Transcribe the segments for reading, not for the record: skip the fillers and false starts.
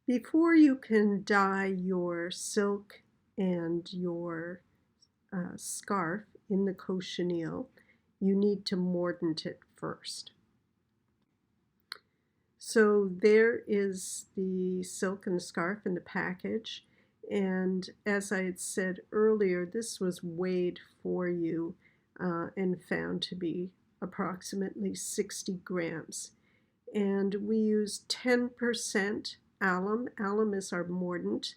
Before you can dye your silk and your scarf in the cochineal, you need to mordant it first. So there is the silk and the scarf in the package. And as I had said earlier, this was weighed for you and found to be approximately 60 grams. And we use 10% alum. Alum is our mordant.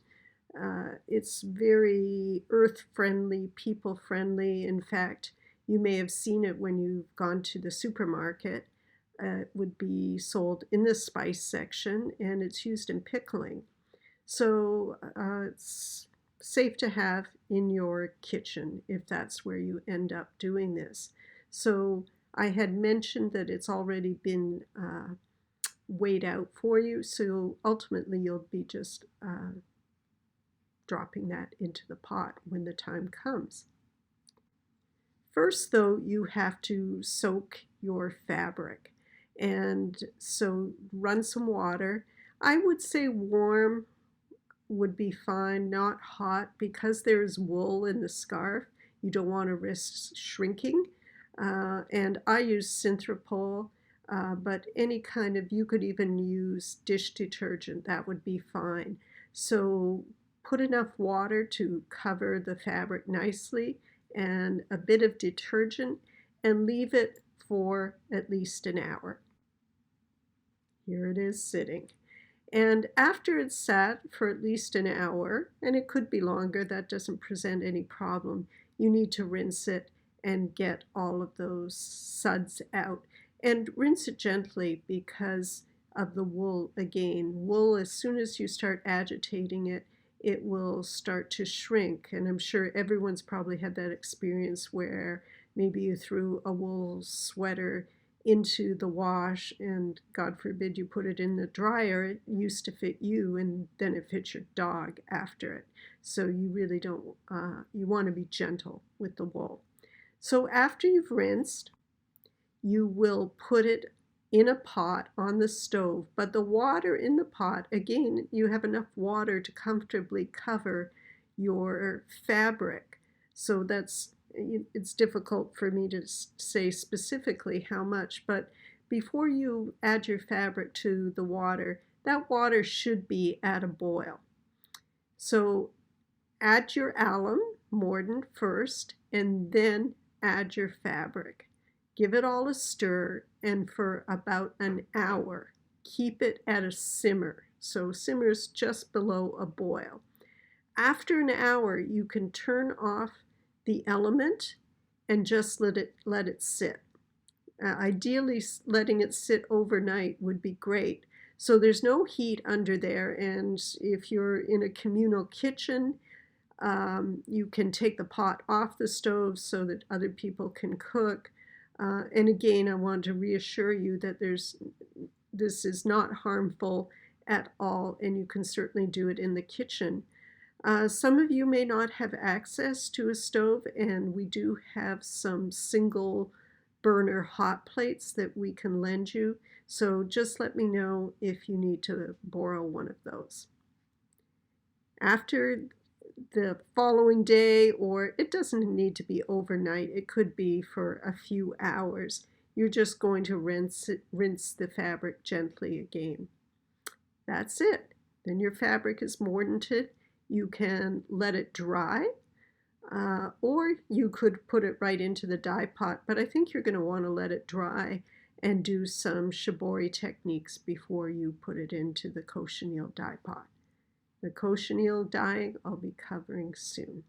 It's very earth-friendly, people-friendly. In fact, you may have seen it when you've gone to the supermarket. It would be sold in the spice section, and it's used in pickling. So it's safe to have in your kitchen if that's where you end up doing this. So I had mentioned that it's already been weighed out for you, so ultimately you'll be just dropping that into the pot when the time comes. First, though, you have to soak your fabric. And so run some water. I would say warm would be fine, not hot, because there's wool in the scarf. You don't want to risk shrinking. And I use Synthropol, but any kind of, you could even use dish detergent, that would be fine. So put enough water to cover the fabric nicely and a bit of detergent and leave it for at least an hour. Here it is sitting. And after it's sat for at least an hour, and it could be longer, that doesn't present any problem, you need to rinse it and get all of those suds out. And rinse it gently because of the wool again. Wool, as soon as you start agitating it, it will start to shrink. And I'm sure everyone's probably had that experience where maybe you threw a wool sweater into the wash and God forbid you put it in the dryer. It used to fit you and then it fits your dog after it. So you really don't, you want to be gentle with the wool. So after you've rinsed, you will put it in a pot on the stove, but the water in the pot, again, you have enough water to comfortably cover your fabric. So it's difficult for me to say specifically how much, but before you add your fabric to the water, that water should be at a boil. So add your alum, mordant first, and then add your fabric. Give it all a stir, and for about an hour, keep it at a simmer. So simmers just below a boil. After an hour, you can turn off the element and just let it sit. Ideally, letting it sit overnight would be great. So there's no heat under there, and if you're in a communal kitchen, you can take the pot off the stove so that other people can cook. And again, I want to reassure you that this is not harmful at all, and you can certainly do it in the kitchen. Some of you may not have access to a stove, and we do have some single burner hot plates that we can lend you. So just let me know if you need to borrow one of those. After the following day, or it doesn't need to be overnight, it could be for a few hours, you're just going to rinse the fabric gently again. That's it. Then your fabric is mordanted. You can let it dry, or you could put it right into the dye pot, but I think you're going to want to let it dry and do some shibori techniques before you put it into the cochineal dye pot. The cochineal dyeing I'll be covering soon.